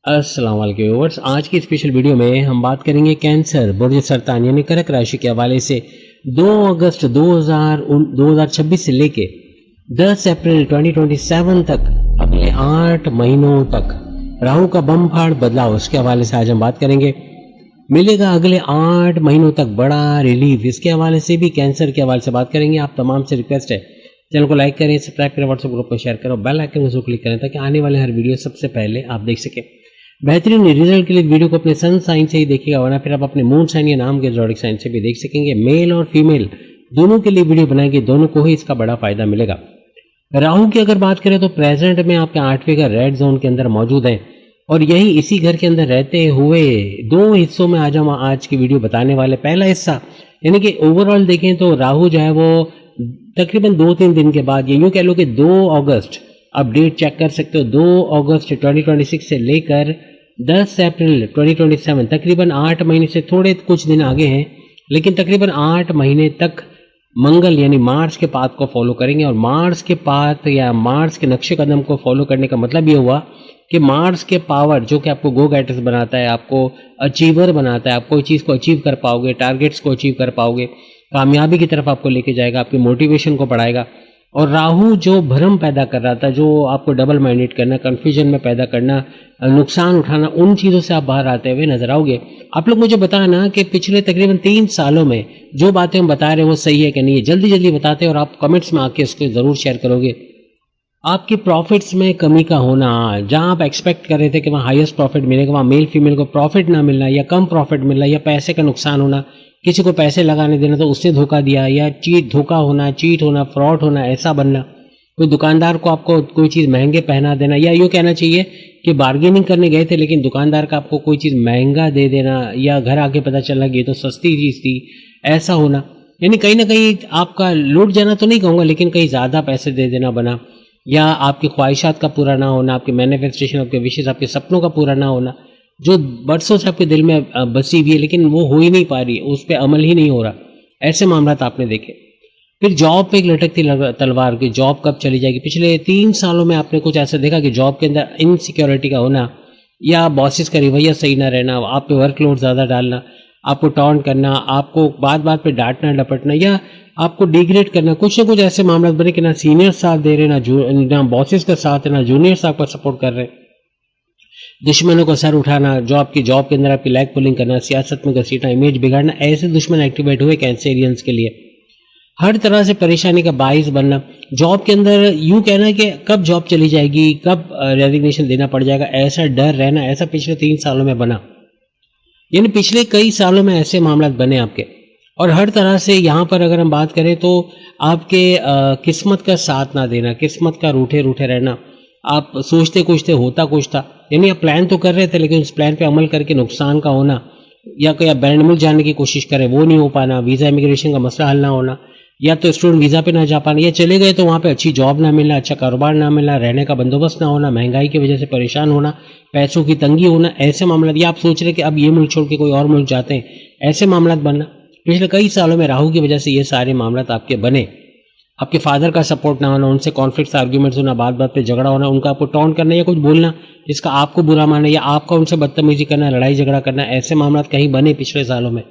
अस्सलाम वालेकुम व्यूअर्स। आज की स्पेशल वीडियो में हम बात करेंगे कैंसर बुर्ज सरतान यानी कर्क राशि के हवाले से 2 अगस्त 2026 से लेके 10 अप्रैल 2027 तक अगले 8 महीनों तक राहु का बम्फाड़ बदलाव, उसके हवाले से आज हम बात करेंगे। मिलेगा अगले 8 महीनों तक बड़ा रिलीफ, इसके हवाले से भी कैंसर के हवाले से बात करेंगे। आप तमाम से रिक्वेस्ट है चैनल को लाइक करें, सब्सक्राइब करें, व्हाट्सएप ग्रुप को शेयर करें, बेल आइकन को जरूर क्लिक करें ताकि आने वाले हर वीडियो सबसे पहले आप देख सकें। बेहतरीन रिजल्ट के लिए वीडियो को अपने सन साइन से ही देखिएगा, वरना फिर आप अपने मून साइन या नाम के ज़ोडिक साइन से भी देख सकेंगे। मेल और फीमेल दोनों के लिए वीडियो बनाएंगे, दोनों को ही इसका बड़ा फायदा मिलेगा। राहु की अगर बात करें तो प्रेजेंट में आपके 8वें घर रेड जोन के अंदर मौजूद है और यही इसी घर के अंदर रहते हुए 2 हिस्सों में आज हम आज की वीडियो बताने वाले। पहला हिस्सा यानी कि ओवरऑल देखें तो राहु जो है वो तकरीबन 2-3 दिन के बाद, ये यूँ कह लो कि 2 अगस्त, आप डेट चेक कर सकते हो, 2 अगस्त 2026 से लेकर 10 अप्रैल 2027 तकरीबन 8 महीने से थोड़े कुछ दिन आगे हैं, लेकिन तकरीबन 8 महीने तक मंगल यानी मार्स के पाथ को फॉलो करेंगे। और मार्स के पाथ या मार्स के नक्शे कदम को फॉलो करने का मतलब ये हुआ कि मार्स के पावर जो कि आपको गो गेटर्स बनाता है, आपको अचीवर बनाता है, आप कोई चीज़ को अचीव कर पाओगे, टारगेट्स को अचीव कर पाओगे, कामयाबी की तरफ आपको लेके जाएगा, आपकी मोटिवेशन को बढ़ाएगा। और राहु जो भ्रम पैदा कर रहा था, जो आपको डबल माइंडेड करना, कन्फ्यूजन में पैदा करना, नुकसान उठाना, उन चीज़ों से आप बाहर आते हुए नजर आओगे। आप लोग मुझे बताना कि पिछले तकरीबन 3 सालों में जो बातें हम बता रहे हैं वो सही है कि नहीं है, जल्दी जल्दी बताते और आप कमेंट्स में आके इसको ज़रूर शेयर करोगे। आपके प्रॉफिट्स में कमी का होना, जहां आप एक्सपेक्ट कर रहे थे कि वहाँ हाईएस्ट प्रॉफिट मिलेगा, वहाँ मेल फीमेल को प्रॉफिट ना मिलना या कम प्रॉफिट मिलना या पैसे का नुकसान होना, किसी को पैसे लगाने देना तो उससे धोखा दिया, या धोखा होना, चीट होना, फ्रॉड होना, ऐसा बनना, कोई दुकानदार को आपको कोई चीज़ महंगे पहना देना, या यूँ कहना चाहिए कि बार्गेनिंग करने गए थे लेकिन दुकानदार का आपको कोई चीज़ महंगा दे देना, या घर आके पता चला कि ये तो सस्ती चीज़ थी, ऐसा होना। यानी कहीं ना कहीं आपका लूट जाना तो नहीं कहूँगा, लेकिन कहीं ज़्यादा पैसे दे देना बना, या आपकी ख्वाहिशात का पूरा ना होना, आपके मैनिफेस्टेशन, आपके विशेष, आपके सपनों का पूरा ना होना, जो बरसों से आपके दिल में बसी हुई है लेकिन वो हो ही नहीं पा रही, उस पर अमल ही नहीं हो रहा, ऐसे मामला आपने देखे। फिर जॉब पे एक लटकती तलवार की जॉब कब चली जाएगी। पिछले 3 सालों में आपने कुछ ऐसा देखा कि जॉब के अंदर इनसिक्योरिटी का होना, या बॉसेस का रवैया सही ना रहना, आप पे वर्कलोड ज़्यादा डालना, आपको टॉन्ट करना, आपको बात बात पे डांटना डपटना, या आपको डिग्रेड करना, कुछ ना कुछ ऐसे मामला बने कि ना सीनियर साथ दे रहे, ना बॉसेस का साथ है, ना जूनियर्स आपका सपोर्ट कर रहे हैं, दुश्मनों का सर उठाना, जॉब के अंदर आपकी लैग पुलिंग करना, सियासत में घसीटना, इमेज बिगाड़ना, ऐसे दुश्मन एक्टिवेट हुए कैंसेरियंस के लिए। हर तरह से परेशानी का बाइस बनना, जॉब के अंदर यूं कहना कि कब जॉब चली जाएगी, कब रेजिग्नेशन देना पड़ जाएगा, ऐसा डर रहना, ऐसा पिछले 3 सालों में बना। यानी पिछले कई सालों में ऐसे मामला बने आपके। और हर तरह से यहाँ पर अगर हम बात करें तो आपके किस्मत का साथ ना देना, किस्मत का रूठे रूठे रहना, आप सोचते कुछ थे होता कुछ था, यानी आप प्लान तो कर रहे थे लेकिन उस प्लान पे अमल करके नुकसान का होना, या कोई आप बैंड मुल्क जाने की कोशिश करें वो नहीं हो पाना, वीज़ा इमिग्रेशन का मसला हल ना होना, या तो स्टूडेंट वीज़ा पे ना जा पाना, या चले गए तो वहाँ पे अच्छी जॉब ना मिलना, अच्छा कारोबार ना मिलना, रहने का बंदोबस्त ना होना, महंगाई की वजह से परेशान होना, पैसों की तंगी होना, ऐसे मामला, या आप सोच रहे कि अब ये मुल्क छोड़ के कोई और मुल्क जाते हैं, ऐसे मामला बनना। पिछले कई सालों में राहु की वजह से ये सारे मामला आपके बने। आपके फादर का सपोर्ट ना होना, उनसे कॉन्फ्लिक्ट्स आर्ग्यूमेंट्स होना, बात बात पे झगड़ा होना, उनका आपको टॉन्ट करना या कुछ बोलना जिसका आपको बुरा मानना, या आपका उनसे बदतमीजी करना, लड़ाई झगड़ा करना, ऐसे मामला कहीं बने पिछले सालों में।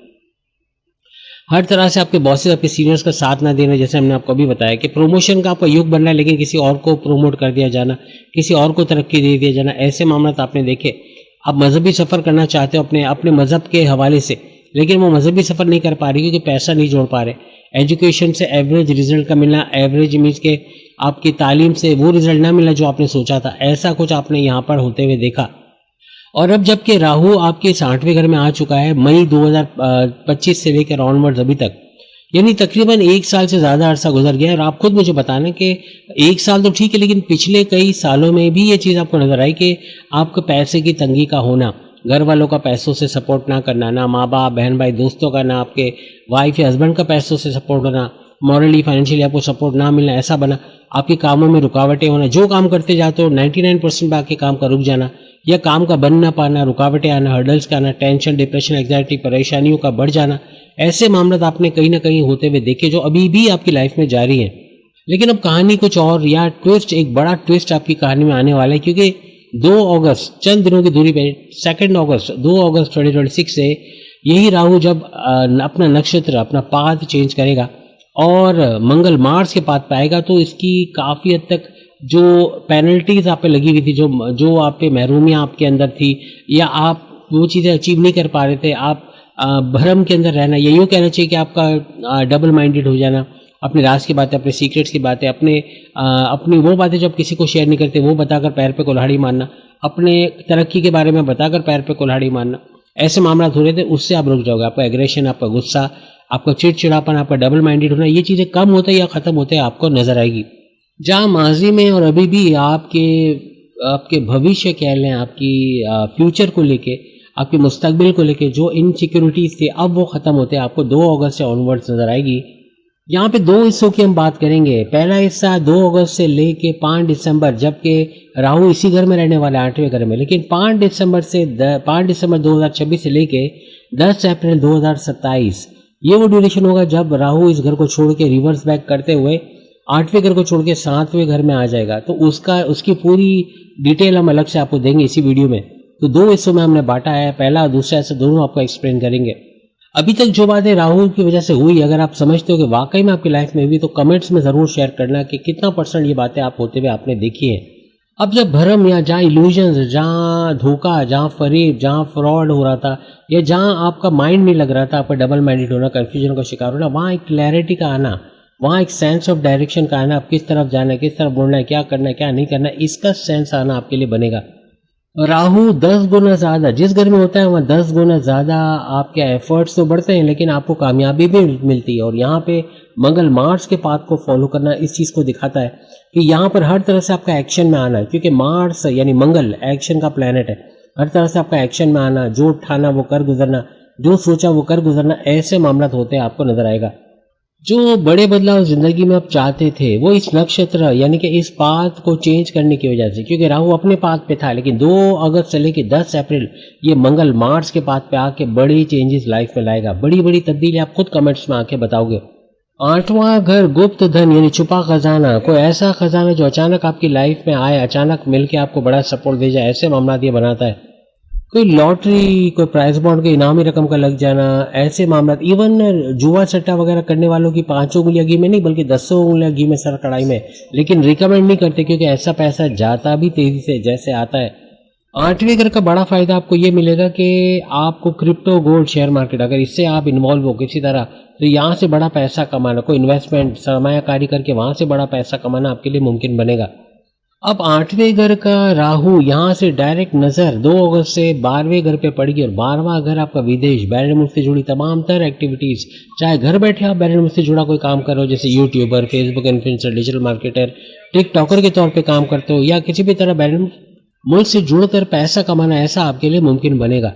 हर तरह से आपके बॉसेस, आपके सीनियर्स का साथ ना देना, जैसे हमने आपको अभी बताया कि प्रमोशन का आपका युग बनना है लेकिन किसी और को प्रमोट कर दिया जाना, किसी और को तरक्की दे दिया जाना, ऐसे मामला आपने देखे। आप मजहबी सफ़र करना चाहते हो अपने मज़हब के हवाले से, लेकिन वो मजहबी सफ़र नहीं कर पा रही क्योंकि पैसा नहीं जोड़ पा रहे, एजुकेशन से एवरेज रिजल्ट का मिलना, एवरेज मीन्स के आपकी तालीम से वो रिजल्ट ना मिलना जो आपने सोचा था, ऐसा कुछ आपने यहाँ पर होते हुए देखा। और अब जबकि राहु आपके 60वें घर में आ चुका है मई 2025 से लेकर ऑनवर्ड्स अभी तक, यानी तकरीबन 1 साल से ज़्यादा अरसा गुजर गया। और आप खुद मुझे बताना कि 1 साल तो ठीक है लेकिन पिछले कई सालों में भी ये चीज़ आपको नजर आई कि आपको पैसे की तंगी का होना, घर वालों का पैसों से सपोर्ट ना करना, ना माँ बाप बहन भाई दोस्तों का, ना आपके वाइफ या हस्बैंड का पैसों से सपोर्ट होना, मॉरली फाइनेंशियली आपको सपोर्ट ना मिलना, ऐसा बना। आपके कामों में रुकावटें होना, जो काम करते जाते हो 99% बाकी काम का रुक जाना, या काम का बन ना पाना, रुकावटें आना, हर्डल्स का आना, टेंशन, डिप्रेशन, एंग्जाइटी, परेशानियों का बढ़ जाना, ऐसे मामला आपने कहीं ना कहीं होते हुए देखे जो अभी भी आपकी लाइफ में जारी हैं। लेकिन अब कहानी कुछ और, या ट्विस्ट, एक बड़ा ट्विस्ट आपकी कहानी में आने वाला है, क्योंकि 2 अगस्त चंद दिनों की दूरी पे 2 अगस्त 2 अगस्त 2026 से यही राहु जब अपना नक्षत्र अपना पाथ चेंज करेगा और मंगल मार्स के पाथ पे आएगा तो इसकी काफ़ी हद तक जो पेनल्टीज आप पे लगी हुई थी, जो आप पे महरूमियाँ आपके अंदर थी या आप वो चीज़ें अचीव नहीं कर पा रहे थे, आप भ्रम के अंदर रहना, ये यूँ कहना चाहिए कि आपका डबल माइंडेड हो जाना, अपने राज की बातें, अपने सीक्रेट्स की बातें, अपनी वो बातें जो आप किसी को शेयर नहीं करते वो बताकर पैर पे कुल्हाड़ी मारना, अपने तरक्की के बारे में बताकर पैर पे कुल्हाड़ी मारना, ऐसे मामला हो रहे थे, उससे आप रुक जाओगे। आपका एग्रेशन, आपका गुस्सा, आपका चिड़चिड़ापन, आपका डबल माइंडेड होना, ये चीज़ें कम होते या ख़त्म होते आपको नजर आएगी। जहाँ माजी में और अभी भी आपके भविष्य कह लें, आपकी फ्यूचर को लेके, आपके मुस्तकबिल को लेके जो इनसिक्योरिटीज़ थे अब वो ख़त्म होते आपको 2 अगस्त से ऑनवर्ड्स नज़र आएगी। यहाँ पे 2 हिस्सों की हम बात करेंगे। पहला हिस्सा 2 अगस्त से लेके 5 दिसंबर, जबकि राहु इसी घर में रहने वाला है 8वें घर में, लेकिन 5 दिसंबर 2026 से लेके 10 अप्रैल 2027 ये वो ड्यूरेशन होगा जब राहु इस घर को छोड़ के रिवर्स बैक करते हुए 8वें घर को छोड़ के 7वें घर में आ जाएगा। तो उसकी पूरी डिटेल हम अलग से आपको देंगे इसी वीडियो में। तो 2 हिस्सों में हमने बांटा है, पहला और दूसरा हिस्सा दोनों आपको एक्सप्लेन करेंगे। अभी तक जो बातें राहु की वजह से हुई, अगर आप समझते हो कि वाकई में आपकी लाइफ में हुई, तो कमेंट्स में ज़रूर शेयर करना कि कितना % ये बातें आप होते हुए आपने देखी हैं। अब जब भ्रम या जहाँ इल्यूजन्स, जहाँ धोखा, जहाँ फरेब, जहाँ फ्रॉड हो रहा था या जहाँ आपका माइंड नहीं लग रहा था, आपका डबल माइंडेड होना, कन्फ्यूजन का शिकार होना, वहाँ एक क्लैरिटी का आना, वहाँ एक सेंस ऑफ डायरेक्शन का आना, आप किस तरफ जाना है, किस तरफ मुड़ना है, क्या करना है, क्या नहीं करना है, इसका सेंस आना आपके लिए बनेगा। राहु 10 गुना ज़्यादा जिस घर में होता है वहाँ 10 गुना ज़्यादा आपके एफर्ट्स तो बढ़ते हैं, लेकिन आपको कामयाबी भी मिलती है। और यहाँ पे मंगल मार्स के पाथ को फॉलो करना इस चीज़ को दिखाता है कि यहाँ पर हर तरह से आपका एक्शन में आना है, क्योंकि मार्स यानी मंगल एक्शन का प्लैनेट है। हर तरह से आपका एक्शन में आना, जो ठाना वो कर गुजरना, जो सोचा वो कर गुजरना, ऐसे मामला होते हैं आपको नजर आएगा। जो बड़े बदलाव जिंदगी में आप चाहते थे वो इस नक्षत्र यानी कि इस पाथ को चेंज करने की वजह से, क्योंकि राहु अपने पाथ पे था, लेकिन 2 अगस्त से लेकर 10 अप्रैल ये मंगल मार्स के पाथ पे आके बड़ी चेंजेस लाइफ में लाएगा, बड़ी बड़ी तब्दीली आप खुद कमेंट्स में आके बताओगे। 8वां घर गुप्त धन यानी छुपा खजाना, कोई ऐसा खजाना जो अचानक आपकी लाइफ में आए, अचानक मिलके आपको बड़ा सपोर्ट दे जाए, ऐसे मामला ये बनाता है। कोई लॉटरी, कोई प्राइज बॉन्ड के इनामी रकम का लग जाना, ऐसे मामला, इवन जुआ सट्टा वगैरह करने वालों की 5 उंगलियां घी में नहीं बल्कि 10 उंगलियां घी में सर कढ़ाई में, लेकिन रिकमेंड नहीं करते क्योंकि ऐसा पैसा जाता भी तेजी से जैसे आता है। 8वें घर का बड़ा फायदा आपको ये मिलेगा कि आपको क्रिप्टो, गोल्ड, शेयर मार्केट, अगर इससे आप इन्वॉल्व हो किसी तरह, तो यहाँ से बड़ा पैसा कमाना, कोई इन्वेस्टमेंट सरमायाकारी करके वहाँ से बड़ा पैसा कमाना आपके लिए मुमकिन बनेगा। अब 8वें घर का राहु यहाँ से डायरेक्ट नज़र 2 अगस्त से 12वें घर पे पड़ेगी, और 12वां घर आपका विदेश, बैरन मुल्क से जुड़ी तमाम तरह एक्टिविटीज़, चाहे घर बैठे आप बैरन मुल्क से जुड़ा कोई काम कर रहे हो, जैसे YouTuber, Facebook influencer, digital marketer, TikToker के तौर पे काम करते हो, या किसी भी तरह बैरन मुल्क से जुड़कर पैसा कमाना, ऐसा आपके लिए मुमकिन बनेगा।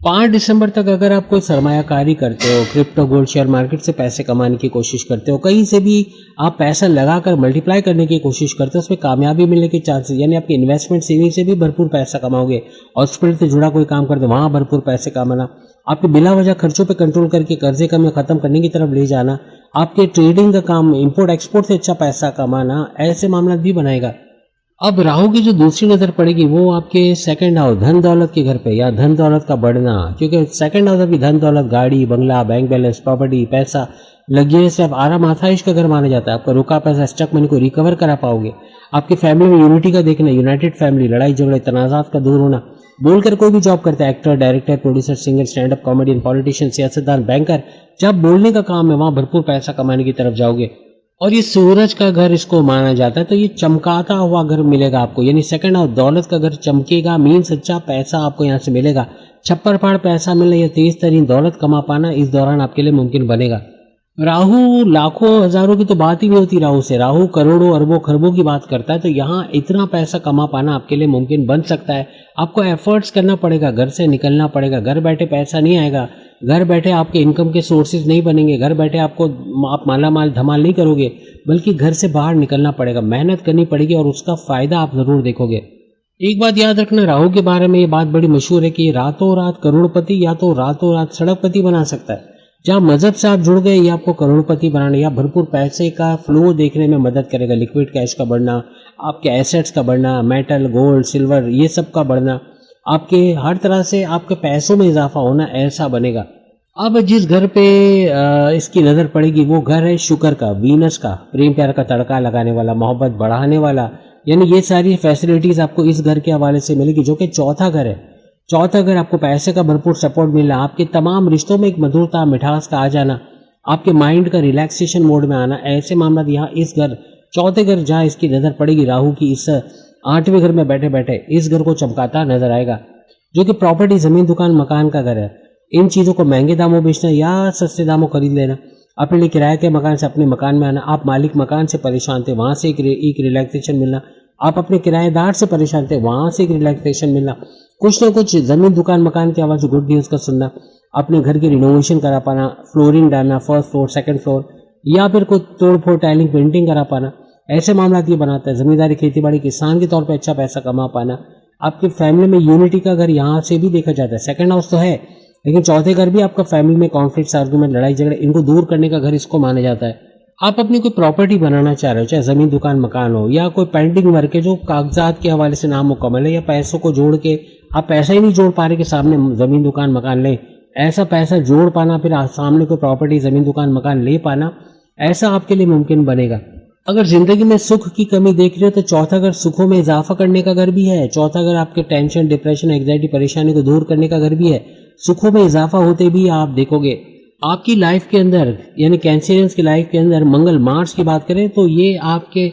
5 दिसंबर तक अगर आप कोई सरमायाकारी करते हो, क्रिप्टो, गोल्ड, शेयर मार्केट से पैसे कमाने की कोशिश करते हो, कहीं से भी आप पैसा लगाकर मल्टीप्लाई करने की कोशिश करते हो, उसमें कामयाबी मिलने के चांसेस, यानी आपकी इन्वेस्टमेंट सेविंग से भी भरपूर पैसा कमाओगे। हॉस्पिटल से जुड़ा कोई काम करते हो वहाँ भरपूर पैसे कमाना, आपके बिला वजह खर्चों पर कंट्रोल करके कर्जे कम खत्म करने की तरफ ले जाना, आपके ट्रेडिंग का काम, इंपोर्ट एक्सपोर्ट से अच्छा पैसा कमाना, ऐसे मामला भी बनाएगा। अब राहु की जो दूसरी नज़र पड़ेगी वो आपके 2nd हाउस धन दौलत के घर पे, या धन दौलत का बढ़ना, क्योंकि 2nd हाउस अभी धन दौलत, गाड़ी, बंगला, बैंक बैलेंस, प्रॉपर्टी, पैसा, लग्जरी से आराम आसाइश का घर माना जाता है। आपका रुका पैसा, स्टक मनी को रिकवर करा पाओगे। आपकी फैमिली में यूनिटी का देखना, यूनाइटेड फैमिली, लड़ाई झगड़े, तनाजात का दूर होना। बोलकर कोई भी जॉब करता है, actor, director, producer, singer, stand up comedian, politician, सियासतदान, बैंकर, जब बोलने का काम है वहाँ भरपूर पैसा कमाने की तरफ जाओगे। और ये सूरज का घर इसको माना जाता है, तो ये चमकाता हुआ घर मिलेगा आपको, यानी 2nd हाउस दौलत का घर चमकेगा, मीन सच्चा पैसा आपको यहाँ से मिलेगा। छप्पर फाड़ पैसा मिलना या तेज तरीन दौलत कमा पाना इस दौरान आपके लिए मुमकिन बनेगा। राहु लाखों हजारों की तो बात ही नहीं होती राहु से, राहु करोड़ों अरबों खरबों की बात करता है, तो यहाँ इतना पैसा कमा पाना आपके लिए मुमकिन बन सकता है। आपको एफर्ट्स करना पड़ेगा, घर से निकलना पड़ेगा, घर बैठे पैसा नहीं आएगा, घर बैठे आपके इनकम के सोर्सेज नहीं बनेंगे, घर बैठे आप माला माल धमाल नहीं करोगे, बल्कि घर से बाहर निकलना पड़ेगा, मेहनत करनी पड़ेगी और उसका फ़ायदा आप ज़रूर देखोगे। एक बात याद रखना, राहु के बारे में ये बात बड़ी मशहूर है कि ये रातों रात करोड़पति या तो रातों रात सड़कपति बना सकता है। जहाँ मजहब से आप जुड़ गए, ये आपको करोड़पति बनाने या भरपूर पैसे का फ्लो देखने में मदद करेगा। लिक्विड कैश का बढ़ना, आपके एसेट्स का बढ़ना, मेटल, गोल्ड, सिल्वर, ये सब का बढ़ना, आपके हर तरह से आपके पैसों में इजाफा होना, ऐसा बनेगा। अब जिस घर पे इसकी नज़र पड़ेगी वो घर है शुक्र का, वीनस का, प्रेम प्यार का तड़का लगाने वाला, मोहब्बत बढ़ाने वाला। यानी ये सारी फैसिलिटीज़ आपको इस घर के हवाले से मिलेगी, जो कि चौथा घर है। चौथा घर आपको पैसे का भरपूर सपोर्ट मिलना, आपके तमाम रिश्तों में एक मधुरता, मिठास का आ जाना, आपके माइंड का रिलैक्सेशन मोड में आना, ऐसे मामला यहाँ इस घर, चौथे घर जहाँ इसकी नज़र पड़ेगी राहु की, इस 8वें घर में बैठे बैठे इस घर को चमकाता नजर आएगा। जो कि प्रॉपर्टी, ज़मीन, दुकान, मकान का घर है। इन चीज़ों को महंगे दामों बेचना या सस्ते दामों खरीद लेना, अपने लिए किराए के मकान से अपने मकान में आना, आप मालिक मकान से परेशान थे, वहाँ से एक रिलैक्सेशन मिलना, आप अपने किराएदार से परेशान थे, वहाँ से एक रिलैक्सेशन मिलना, कुछ ना कुछ ज़मीन, दुकान, मकान की आवाज़, गुड न्यूज़ का सुनना, अपने घर की रिनोवेशन करा पाना, फ्लोरिंग डालना, फर्स्ट फ्लोर, सेकंड फ्लोर, या फिर कोई तोड़ फोड़, टाइलिंग, पेंटिंग करा पाना, ऐसे मामला ये बनाता है। ज़मींदारी, खेतीबाड़ी, किसान के तौर पर अच्छा पैसा कमा पाना, आपकी फैमिली में यूनिटी का घर यहाँ से भी देखा जाता है। सेकंड हाउस तो है, लेकिन चौथे घर भी आपका फैमिली में कॉन्फ्लिक्ट्स, आर्गुमेंट, लड़ाई झगड़े, इनको दूर करने का घर इसको माना जाता है। आप अपनी कोई प्रॉपर्टी बनाना चाह रहे हो, चाहे ज़मीन, दुकान, मकान हो, या कोई पेंडिंग वर्क है जो कागजात के हवाले से नामुकम्मल है, या पैसों को जोड़ के आप पैसा ही नहीं जोड़ पा रहे कि सामने ज़मीन, दुकान, मकान लें, ऐसा पैसा जोड़ पाना, फिर सामने कोई प्रॉपर्टी, ज़मीन, दुकान, मकान ले पाना, ऐसा आपके लिए मुमकिन बनेगा। अगर जिंदगी में सुख की कमी देख रहे हो तो चौथा घर सुखों में इजाफा करने का घर भी है। चौथा घर आपके टेंशन, डिप्रेशन, एंग्जाइटी, परेशानी को दूर करने का घर भी है। सुखों में इजाफा होते भी आप देखोगे आपकी लाइफ के अंदर, यानी कैंसरियंस की लाइफ के अंदर मंगल, मार्स की बात करें तो ये आपके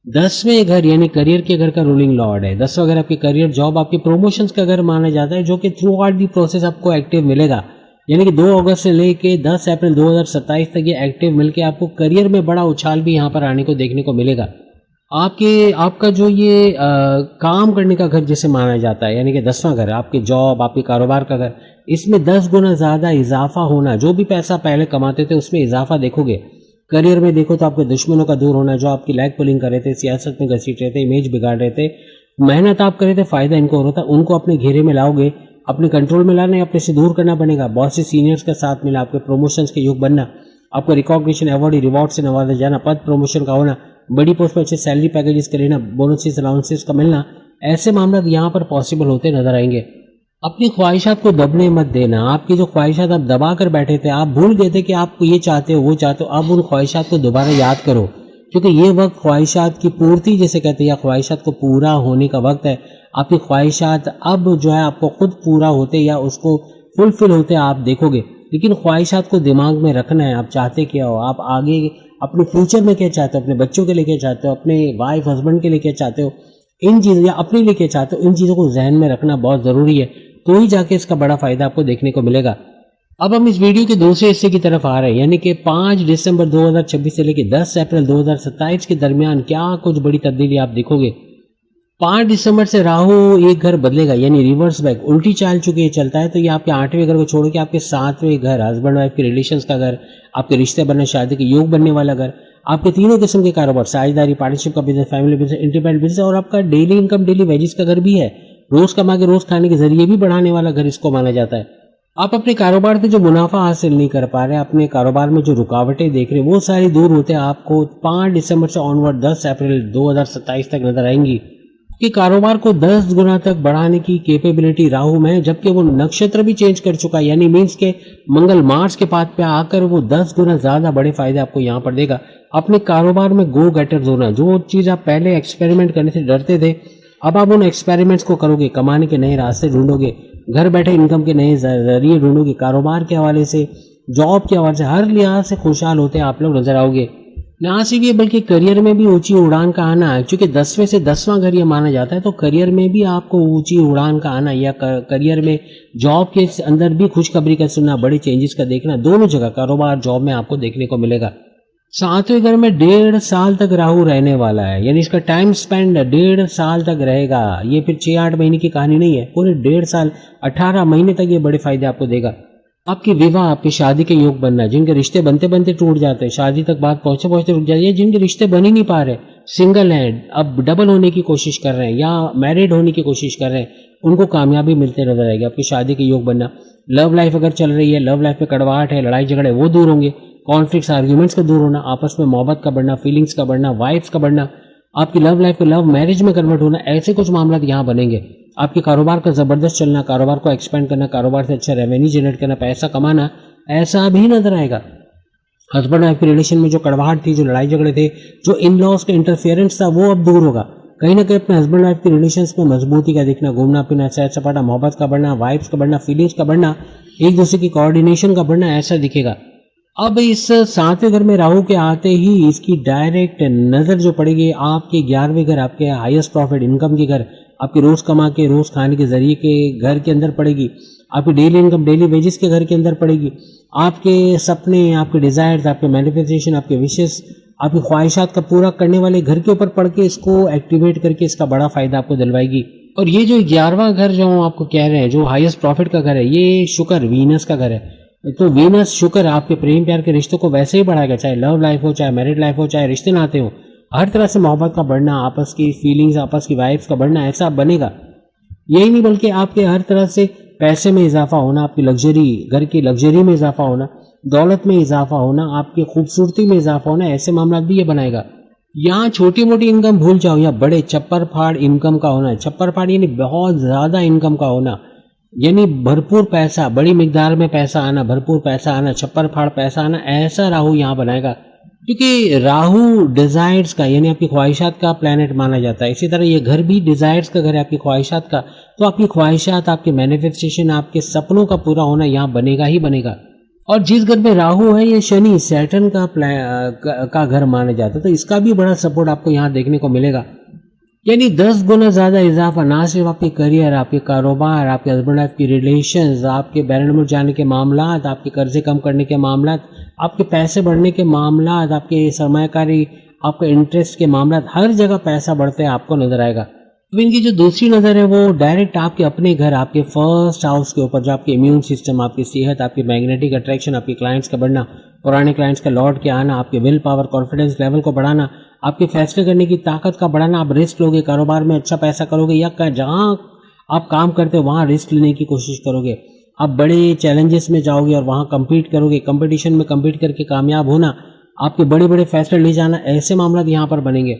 10वें घर यानी करियर के घर का रूलिंग लॉर्ड है। 10वां घर आपके करियर, जॉब, आपके प्रमोशंस का घर माना जाता है, जो कि थ्रू आउट दी प्रोसेस आपको एक्टिव मिलेगा। यानी कि 2 अगस्त से लेके 10 अप्रैल 2027 तक ये एक्टिव मिलके आपको करियर में बड़ा उछाल भी यहाँ पर आने को देखने को मिलेगा। आपका जो ये काम करने का घर जैसे माना जाता है, यानी कि 10वां घर, आपके जॉब, आपके कारोबार का घर, इसमें 10 गुना ज़्यादा इजाफा होना, जो भी पैसा पहले कमाते थे उसमें इजाफा देखोगे। करियर में देखो तो आपके दुश्मनों का दूर होना, जो आपकी लैग पुलिंग कर रहे थे, सियासत में घसीट रहे थे, इमेज बिगाड़ रहे थे, मेहनत आप कर रहे थे, फायदा इनको हो रहा था, उनको अपने घेरे में लाओगे, अपने कंट्रोल में लाना, अपने से दूर करना बनेगा। बहुत से सीनियर्स का साथ मिला, आपके प्रमोशंस के योग बनना, आपको रिकॉग्निशन, अवार्ड, रिवॉर्ड से नवाजा जाना, पद प्रमोशन का होना, बड़ी पोस्ट पर अच्छे सैलरी पैकेजेस का लेना, बोनसेस, अलाउंसेस का मिलना, ऐसे मामला यहाँ पर पॉसिबल होते नजर आएंगे। अपनी ख्वाहिशात को दबने मत देना। आपकी जो ख्वाहिशात आप दबा कर बैठे थे, आप भूल गए थे कि आप ये चाहते हो, वो चाहते हो, अब उन ख्वाहिशात को दोबारा याद करो, क्योंकि ये वक्त ख्वाहिशात की पूर्ति जिसे कहते हैं, या ख्वाहिशात को पूरा होने का वक्त है। आपकी ख्वाहिशात अब जो है आपको खुद पूरा होते या उसको फुलफिल होते आप देखोगे, लेकिन ख्वाहिशात को दिमाग में रखना है। आप चाहते क्या हो, आप आगे अपने फ्यूचर में क्या चाहते हो, अपने बच्चों के लिए क्या चाहते हो, अपने वाइफ हस्बैंड के लिए क्या चाहते हो, इन चीज़ों या अपने लिए क्या चाहते हो, इन चीज़ों को जहन में रखना बहुत ज़रूरी है, तो ही जाके इसका बड़ा फायदा आपको देखने को मिलेगा। अब हम इस वीडियो के दूसरे हिस्से की तरफ आ रहे हैं, यानी कि 5 दिसंबर 2026 से लेकर 10 अप्रैल 2027 के दरमियान क्या कुछ बड़ी तब्दीली आप देखोगे। 5 दिसंबर से राहु एक घर बदलेगा, यानी रिवर्स बैक, उल्टी चाल चुके चलता है, तो ये आपके 8वें घर को छोड़ के आपके 7वें घर, हस्बैंड वाइफ के रिलेशंस का घर, आपके रिश्ते बनने, शादी के योग बनने वाला घर, आपके तीनों किस्म के कारोबार, साझेदारी, पार्टनरशिप का business, family business, independent business, और आपका डेली इनकम, डेली वेजेस का घर भी है। रोज कमा के रोज खाने के जरिए भी बढ़ाने वाला घर इसको माना जाता है। आप अपने कारोबार से जो मुनाफा हासिल नहीं कर पा रहे, अपने कारोबार में जो रुकावटें देख रहे, वो सारी दूर होते आपको 5 दिसंबर से ऑनवर्ड 10 अप्रैल 2027 तक नजर आएंगी। कि कारोबार को 10 गुना तक बढ़ाने की कैपेबिलिटी राहु में है, जबकि वो नक्षत्र भी चेंज कर चुका है, यानी मीन्स के मंगल मार्स के पाथ पे आकर वो 10 गुना ज्यादा बड़े फायदे आपको यहाँ पर देगा। अपने कारोबार में गो गेटर्स होना, जो चीज आप पहले एक्सपेरिमेंट करने से डरते थे, अब आप उन एक्सपेरिमेंट्स को करोगे, कमाने के नए रास्ते ढूंढोगे, घर बैठे इनकम के नए जरिए ढूंढोगे, कारोबार के हवाले से, जॉब के हवाले से, हर लिहाज से खुशहाल होते आप लोग नजर आओगे। ना सिर्फ ये बल्कि करियर में भी ऊंची उड़ान का आना है, क्योंकि 10वें से 10वां घर ये माना जाता है, तो करियर में भी आपको ऊंची उड़ान का आना, या करियर में जॉब के अंदर भी खुशखबरी का सुनना, बड़ी चेंजेस का देखना, दोनों जगह कारोबार, जॉब में आपको देखने को मिलेगा। 7वें घर में 1.5 साल तक राहु रहने वाला है, यानी इसका टाइम स्पेंड 1.5 साल तक रहेगा। ये फिर 6-8 महीने की कहानी नहीं है, पूरे 1.5 साल 18 महीने तक ये बड़े फायदे आपको देगा। आपकी विवाह, आपकी शादी के योग बनना, जिनके रिश्ते बनते बनते टूट जाते हैं, शादी तक बात पहुंचते पहुंचते रुक जाती है, जिनके रिश्ते बन ही नहीं पा रहे, सिंगल हैं, अब डबल होने की कोशिश कर रहे हैं या मैरिड होने की कोशिश कर रहे हैं, उनको कामयाबी मिलते नजर आएगी। आपकी शादी के योग बनना, लव लाइफ अगर चल रही है, लव लाइफ में कड़वाहट है, लड़ाई झगड़े वो दूर होंगे, कॉन्फ्लिक्ट्स आर्ग्यूमेंट्स का दूर होना, आपस में मोहब्बत का बढ़ना, फीलिंग्स का बढ़ना, वाइब्स का बढ़ना, आपकी लव लाइफ को लव मैरिज में कन्वर्ट होना, ऐसे कुछ मामला यहाँ बनेंगे। आपके कारोबार का जबरदस्त चलना, कारोबार को एक्सपेंड करना, कारोबार से अच्छा रेवेन्यू जनरेट करना, पैसा कमाना, ऐसा भी नजर आएगा। हस्बैंड वाइफ के रिलेशन में जो कड़वाहट थी, जो लड़ाई झगड़े थे, जो इन लॉज का इंटरफेरेंस था, वो अब दूर होगा। कहीं ना कहीं अपने हस्बैंड वाइफ के रिलेशंस में मजबूती का दिखना, घूमना फिरना, सैर सपाटा, मोहब्बत का बढ़ना, वाइब्स का बढ़ना, फीलिंग्स का बढ़ना, एक दूसरे की कोऑर्डिनेशन का बढ़ना, ऐसा दिखेगा। अब इस 7वें घर में राहु के आते ही इसकी डायरेक्ट नजर जो पड़ेगी आपके 11वें घर, आपके हाईएस्ट प्रॉफिट इनकम के घर, आपके रोज कमा के रोज खाने के जरिए के घर के अंदर पड़ेगी, आपकी डेली इनकम डेली वेजेस के घर के अंदर पड़ेगी, आपके सपने, आपके डिजायर्स, आपके मैनिफेस्टेशन, आपके विशेष, आपकी ख्वाहिशात का पूरा करने वाले घर के ऊपर पड़ के इसको एक्टिवेट करके इसका बड़ा फायदा आपको दिलवाएगी। और ये जो 11वां घर जो आपको कह रहे हैं, जो हाईएस्ट प्रॉफिट का घर है, ये शुक्र वीनस का घर है। तो वीनस शुक्र आपके प्रेम प्यार के रिश्तों को वैसे ही बढ़ाएगा, चाहे लव लाइफ हो, चाहे मैरिड लाइफ हो, चाहे रिश्ते नाते हो, हर तरह से मोहब्बत का बढ़ना, आपस की फीलिंग्स, आपस की वाइब्स का बढ़ना, ऐसा बनेगा। यही नहीं बल्कि आपके हर तरह से पैसे में इजाफा होना, आपकी लग्जरी, घर की लग्जरी में इजाफा होना, दौलत में इजाफा होना, आपकी खूबसूरती में इजाफा होना, ऐसे मामला भी ये बनाएगा। यहाँ छोटी मोटी इनकम भूल जाओ, या बड़े छप्पर फाड़ इनकम का होना है। छप्पर फाड़ यानी बहुत ज्यादा इनकम का होना, यानी भरपूर पैसा, बड़ी मिकदार में पैसा आना, भरपूर पैसा आना, छप्पर फाड़ पैसा आना, ऐसा राहु यहाँ बनाएगा। क्योंकि राहु डिजायर्स का यानी आपकी ख्वाहिशात का प्लैनेट माना जाता है। इसी तरह ये घर भी डिजायर्स का घर है, आपकी ख्वाहिशात का। तो आपकी ख्वाहिशात, आपके मैनिफेस्टेशन, आपके सपनों का पूरा होना यहाँ बनेगा ही बनेगा। और जिस घर में राहु है, ये शनि सैटर्न का घर माना जाता है, तो इसका भी बड़ा सपोर्ट आपको यहाँ देखने को मिलेगा। यानी 10 गुना ज्यादा इजाफा, ना सिर्फ आपके करियर, आपके कारोबार, आपके हस्बैंड वाइफ की रिलेशंस, आपके बैरन जाने के मामला, आपके कर्जे कम करने के मामला, आपके पैसे बढ़ने के मामला, आपके सरमायाकारी, आपके इंटरेस्ट के मामला, हर जगह पैसा बढ़ते आपको नजर आएगा। तो इनकी जो दूसरी नजर है वो डायरेक्ट आपके अपने घर, आपके फर्स्ट हाउस के ऊपर, जो आपके इम्यून सिस्टम, आपकी सेहत, आपकी मैग्नेटिक अट्रैक्शन, आपके क्लाइंट्स का बढ़ना, पुराने क्लाइंट्स का लौट के आना, आपके विल पावर, कॉन्फिडेंस लेवल को बढ़ाना, आपके फैसले करने की ताकत का बढ़ाना, आप रिस्क लोगे, कारोबार में अच्छा पैसा करोगे, या जहां आप काम करते हो वहां रिस्क लेने की कोशिश करोगे, आप बड़े चैलेंजेस में जाओगे और वहां compete करोगे, कंपटीशन में compete करके कामयाब होना, आपके बड़े बड़े फैसले ले जाना, ऐसे मामला यहाँ पर बनेंगे।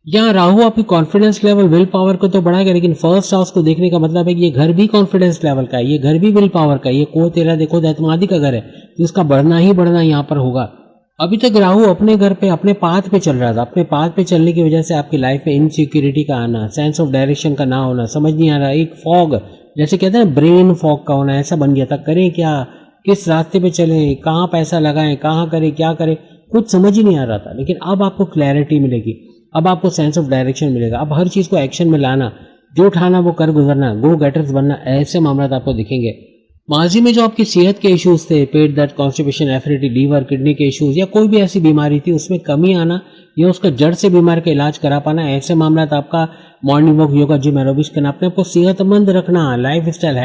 यहाँ राहु आपकी कॉन्फिडेंस लेवल, विल पावर को तो बढ़ाएगा, लेकिन फर्स्ट हाउस को देखने का मतलब है कि ये घर भी कॉन्फिडेंस लेवल का है, ये घर भी विल पावर का है, ये को तेरा देखो एतमादी का घर है, तो इसका बढ़ना ही बढ़ना यहाँ पर होगा। अभी तक राहु अपने घर पे, अपने पाथ पे चल रहा था। अपने पाथ पे चलने की वजह से आपकी लाइफ में इनसिक्योरिटी का आना, सेंस ऑफ डायरेक्शन का ना होना, समझ नहीं आ रहा, एक फॉग, जैसे कहते हैं ब्रेन फॉग का होना, ऐसा बन गया था। करें क्या, किस रास्ते पे चलें, कहाँ पैसा लगाएं, कहाँ करें, क्या करें, कुछ समझ ही नहीं आ रहा था। लेकिन अब आपको क्लैरिटी मिलेगी, अब आपको सेंस ऑफ डायरेक्शन मिलेगा, अब हर चीज़ को एक्शन में लाना, जो उठाना वो कर गुजरना, गो गेटर्स बनना, ऐसे मामला आपको दिखेंगे। माजी में जो आपकी सेहत के इश्यूज थे, पेट दर्द, कॉन्स्टिपेशन, एसिडिटी, लीवर, किडनी के इश्यूज, या कोई भी ऐसी बीमारी थी, उसमें कमी आना या उसका जड़ से बीमार का इलाज करा पाना, ऐसे मामला आपका morning walk, yoga, gym, aerobics करना, अपने आपको सेहतमंद रखना, life style,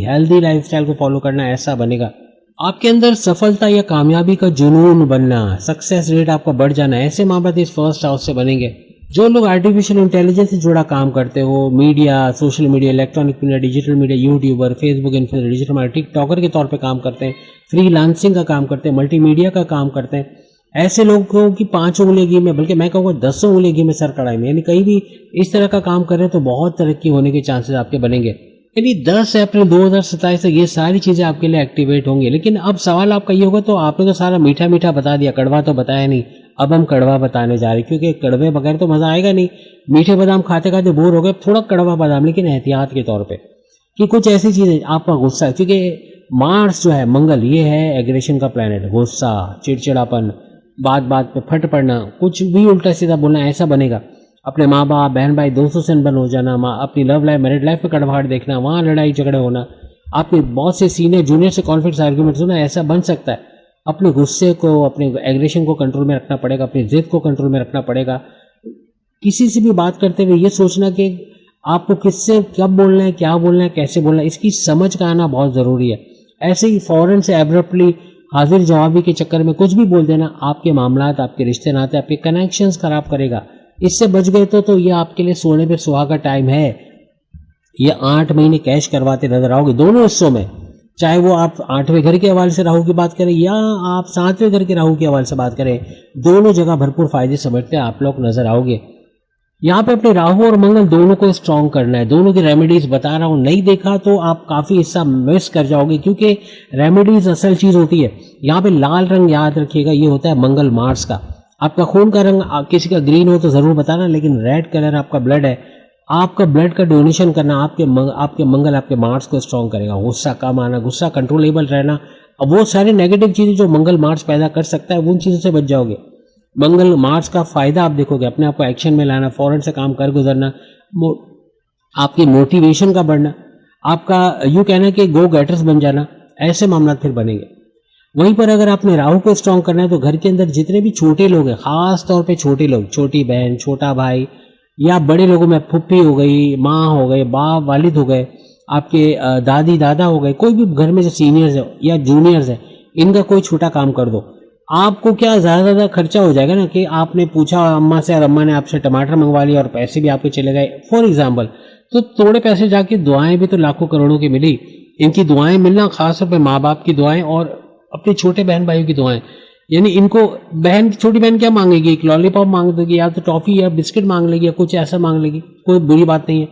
healthy life style को फॉलो करना, ऐसा बनेगा। आपके अंदर सफलता या कामयाबी का जुनून बनना, सक्सेस रेट आपका बढ़ जाना, ऐसे मामला इस फर्स्ट हाउस से बनेंगे। जो लोग आर्टिफिशियल इंटेलिजेंस से जुड़ा काम करते हो, media, social media, electronic media, digital media, YouTuber, Facebook influencer, digital marketing, TikToker के तौर पे काम करते हैं, फ्रीलांसिंग का काम करते हैं, मल्टीमीडिया का काम करते हैं, ऐसे लोगों की 5 उंगलियां घी में, बल्कि मैं कहूँगा 10 उंगलियां घी में सर कढ़ाई में, यानी कहीं भी इस तरह का काम कर रहे हैं तो बहुत तरक्की होने के चांसेस आपके बनेंगे। यानी 10 अप्रैल 2027 तक ये सारी चीजें आपके लिए एक्टिवेट होंगी। लेकिन अब सवाल आपका ये होगा, तो आपने तो सारा मीठा मीठा बता दिया, कड़वा तो बताया नहीं। अब हम कड़वा बताने जा रहे हैं, क्योंकि कड़वे बगैर तो मजा आएगा नहीं। मीठे बादाम खाते खाते बोर हो गए, थोड़ा कड़वा बादाम, लेकिन एहतियात के तौर पे कि कुछ ऐसी चीजें, आपका गुस्सा, क्योंकि मार्स जो है, मंगल, ये है एग्रेशन का प्लैनेट, गुस्सा, चिड़चिड़ापन, बात बात पे फट पड़ना, कुछ भी उल्टा सीधा बोलना, ऐसा बनेगा। अपने माँ बाप, बहन भाई, दोस्तों से अनबन हो जाना, अपनी लव लाइफ, मैरिड लाइफ में कड़वाहट देखना, वहाँ लड़ाई झगड़े होना, आपके बॉस से, सीनियर जूनियर से कॉन्फ्लिक्ट आर्ग्यूमेंट्स होना, ऐसा बन सकता है। अपने गुस्से को, अपने एग्रेशन को कंट्रोल में रखना पड़ेगा, अपनी जिद को कंट्रोल में रखना पड़ेगा। किसी से भी बात करते हुए ये सोचना कि आपको किससे कब बोलना है, क्या बोलना है, कैसे बोलना है, इसकी समझ का आना बहुत ज़रूरी है। ऐसे ही फौरन से एब्रप्टली हाजिर जवाबी के चक्कर में कुछ भी बोल देना आपके मामलात, आपके रिश्ते नाते, आपके कनेक्शंस खराब करेगा। इससे बच गए तो ये आपके लिए सोने पे सुहागा टाइम है। ये 8 महीने कैश करवाते नजर आओगे दोनों हिस्सों में, चाहे वो आप 8वें घर के हवाले से राहु की बात करें या आप 7वें घर के राहु के हवाले से बात करें, दोनों जगह भरपूर फायदे समझते आप लोग नजर आओगे। यहाँ पे अपने राहु और मंगल दोनों को स्ट्रॉन्ग करना है। दोनों की रेमेडीज बता रहा हूँ, नहीं देखा तो आप काफी हिस्सा मिस कर जाओगे, क्योंकि रेमेडीज असल चीज होती है। यहाँ पे लाल रंग याद रखिएगा, ये होता है मंगल मार्स का। आपका खून का रंग किसी का ग्रीन हो तो जरूर बताना, लेकिन रेड कलर आपका ब्लड है। आपका ब्लड का डोनेशन करना आपके मंगल आपके मार्स को स्ट्रॉन्ग करेगा। गुस्सा कम आना, गुस्सा कंट्रोलेबल रहना, अब वो सारी नेगेटिव चीजें जो मंगल मार्स पैदा कर सकता है उन चीजों से बच जाओगे। मंगल मार्स का फायदा आप देखोगे, अपने आप को एक्शन में लाना, फौरन से काम कर गुजरना, आपकी मोटिवेशन का बढ़ना, आपका यूं कहना कि गो गेटर्स बन जाना, ऐसे मामला फिर बनेंगे। वहीं पर अगर आपने राहु को स्ट्रॉन्ग करना है तो घर के अंदर जितने भी छोटे लोग हैं, खास तौर पे छोटे लोग, छोटी बहन, छोटा भाई या बड़े लोगों में फुप्पी हो गई, माँ हो गए, बाप वालिद हो गए, आपके दादी दादा हो गए, कोई भी घर में जो सीनियर्स है या जूनियर्स है, इनका कोई छोटा काम कर दो। आपको क्या ज़्यादा खर्चा हो जाएगा ना कि आपने पूछा अम्मा से और अम्मा ने आपसे टमाटर मंगवा लिया और पैसे भी आपके चले गए फॉर एग्जाम्पल, तो थोड़े पैसे जाके दुआएं भी तो लाखों करोड़ों की मिली। इनकी दुआएं मिलना, खासतौर पर माँ बाप की दुआएं और अपने छोटे बहन भाइयों की दुआएं, यानी इनको छोटी बहन क्या मांगेगी, एक लॉलीपॉप मांग देगी या तो टॉफी या बिस्किट मांग लेगी या कुछ ऐसा मांग लेगी, कोई बुरी बात नहीं है,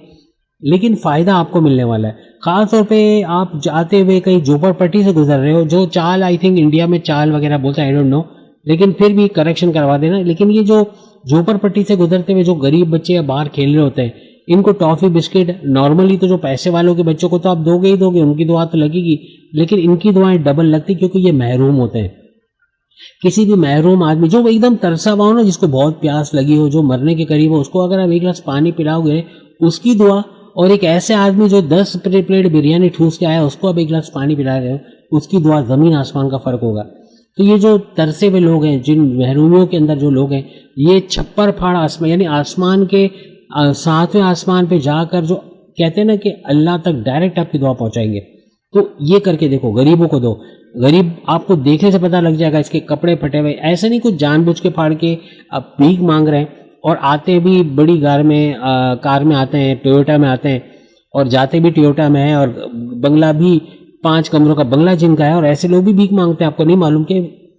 लेकिन फायदा आपको मिलने वाला है। खास तौर पे आप जाते हुए कहीं झोपड़पट्टी से गुजर रहे हो, जो चाल आई थिंक इंडिया में चाल वगैरह बोलते हैं, आई डोंट नो, लेकिन फिर भी करेक्शन करवा देना। लेकिन ये जो झोपड़पट्टी से गुजरते हुए जो गरीब बच्चे या बाहर खेल रहे होते हैं, इनको टॉफी बिस्किट, नॉर्मली तो जो पैसे वालों के बच्चों को तो आप दोगे ही दोगे, उनकी दुआ तो लगेगी, लेकिन इनकी दुआएं डबल लगती क्योंकि ये महरूम होते हैं। किसी भी महरूम आदमी जो एकदम तरसा हुआ हो ना, जिसको बहुत प्यास लगी हो, जो मरने के करीब हो, उसको अगर आप 1 गिलास पानी पिलाओगे, उसकी दुआ, और एक ऐसे आदमी जो 10 प्लेट बिरयानी ठूस के आया, उसको आप 1 गिलास पानी पिला रहे हो, उसकी दुआ जमीन आसमान का फर्क होगा। तो ये जो तरसे हुए लोग हैं, जिन महरूमियों के अंदर जो लोग हैं, ये छप्पर फाड़ आसमान, यानी आसमान के 7वें आसमान पे जाकर जो कहते हैं ना कि अल्लाह तक डायरेक्ट आपकी दुआ पहुंचाएंगे। तो ये करके देखो, गरीबों को दो। गरीब आपको देखने से पता लग जाएगा, इसके कपड़े फटे हुए, ऐसे नहीं कुछ जानबूझ के फाड़ के अब भीख मांग रहे हैं, और आते भी बड़ी कार में आते हैं, टोयोटा में आते हैं, और जाते भी टोयोटा में है, और बंगला भी 5 कमरों का बंगला जिनका है, और ऐसे लोग भी भीख मांगते हैं। आपको नहीं मालूम कि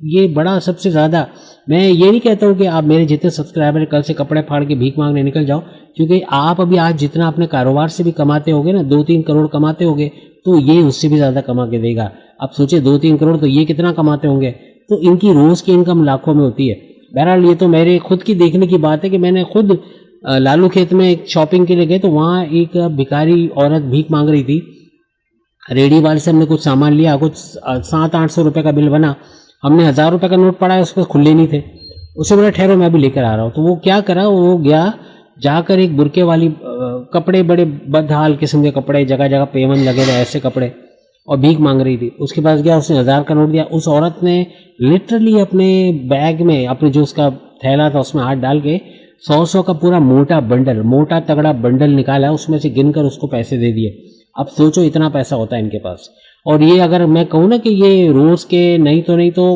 ये बड़ा सबसे ज़्यादा, मैं ये नहीं कहता हूँ कि आप मेरे जितने सब्सक्राइबर कल से कपड़े फाड़ के भीख मांगने निकल जाओ, क्योंकि आप अभी आज जितना अपने कारोबार से भी कमाते होगे ना, 2-3 करोड़ कमाते होगे, तो ये उससे भी ज़्यादा कमा के देगा। आप सोचिए 2-3 करोड़, तो ये कितना कमाते होंगे, तो इनकी रोज़ की इनकम लाखों में होती है। बहरहाल ये तो मेरे खुद की देखने की बात है कि मैंने खुद लालू खेत में एक शॉपिंग के लिए गए, तो वहाँ एक भिखारी औरत भीख मांग रही थी। रेडी वाले से हमने कुछ सामान लिया, कुछ 700-800 रुपये का बिल बना, हमने 1000 रुपये का नोट पड़ा है, उसको खुले नहीं थे। उसे बोला ठहरो मैं भी लेकर आ रहा हूँ। तो वो क्या करा, वो गया जाकर एक बुरके वाली कपड़े, बड़े बदहाल किस्म के कपड़े, जगह जगह पेवन लगे रहे ऐसे कपड़े, और भीख मांग रही थी। उसके पास गया, उसने 1000 का नोट दिया। उस औरत ने लिटरली अपने बैग में, अपने जो उसका थैला था उसमें हाथ डाल के 100 का पूरा मोटा तगड़ा बंडल निकाला, उसमें से गिनकर उसको पैसे दे दिए। अब सोचो इतना पैसा होता है इनके पास। और ये अगर मैं कहूँ ना कि ये रोज़ के नहीं तो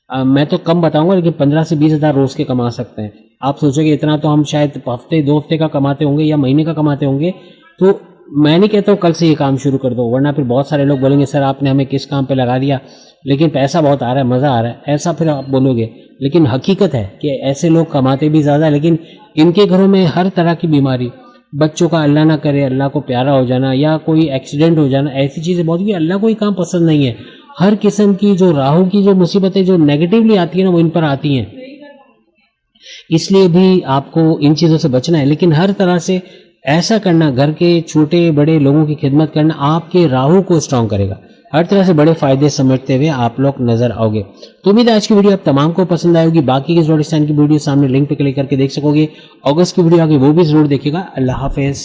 मैं तो कम बताऊंगा, लेकिन 15 से 20 हज़ार रोज़ के कमा सकते हैं। आप सोचोगे इतना तो हम शायद हफ्ते 2 हफ्ते का कमाते होंगे या महीने का कमाते होंगे। तो मैं नहीं कहता हूँ कल से ये काम शुरू कर दो, वरना फिर बहुत सारे लोग बोलेंगे सर आपने हमें किस काम पे लगा दिया, लेकिन पैसा बहुत आ रहा है, मज़ा आ रहा है, ऐसा फिर आप बोलोगे। लेकिन हकीकत है कि ऐसे लोग कमाते भी ज़्यादा, लेकिन इनके घरों में हर तरह की बीमारी, बच्चों का अल्लाह ना करे अल्लाह को प्यारा हो जाना, या कोई एक्सीडेंट हो जाना, ऐसी चीज़ें बहुत, कि अल्लाह को ही काम पसंद नहीं है। हर किस्म की जो राहु की जो मुसीबतें जो नेगेटिवली आती है ना, वो इन पर आती हैं। इसलिए भी आपको इन चीज़ों से बचना है, लेकिन हर तरह से ऐसा करना, घर के छोटे बड़े लोगों की खिदमत करना आपके राहु को स्ट्रांग करेगा। हर तरह से बड़े फायदे समझते हुए आप लोग नजर आओगे। तो उम्मीद है आज की वीडियो आप तमाम को पसंद आएगी। बाकी की जोड़िस्तान की वीडियो सामने लिंक पे क्लिक करके देख सकोगे। अगस्त की वीडियो आगे वो भी जरूर देखिएगा। अल्लाह हाफिज।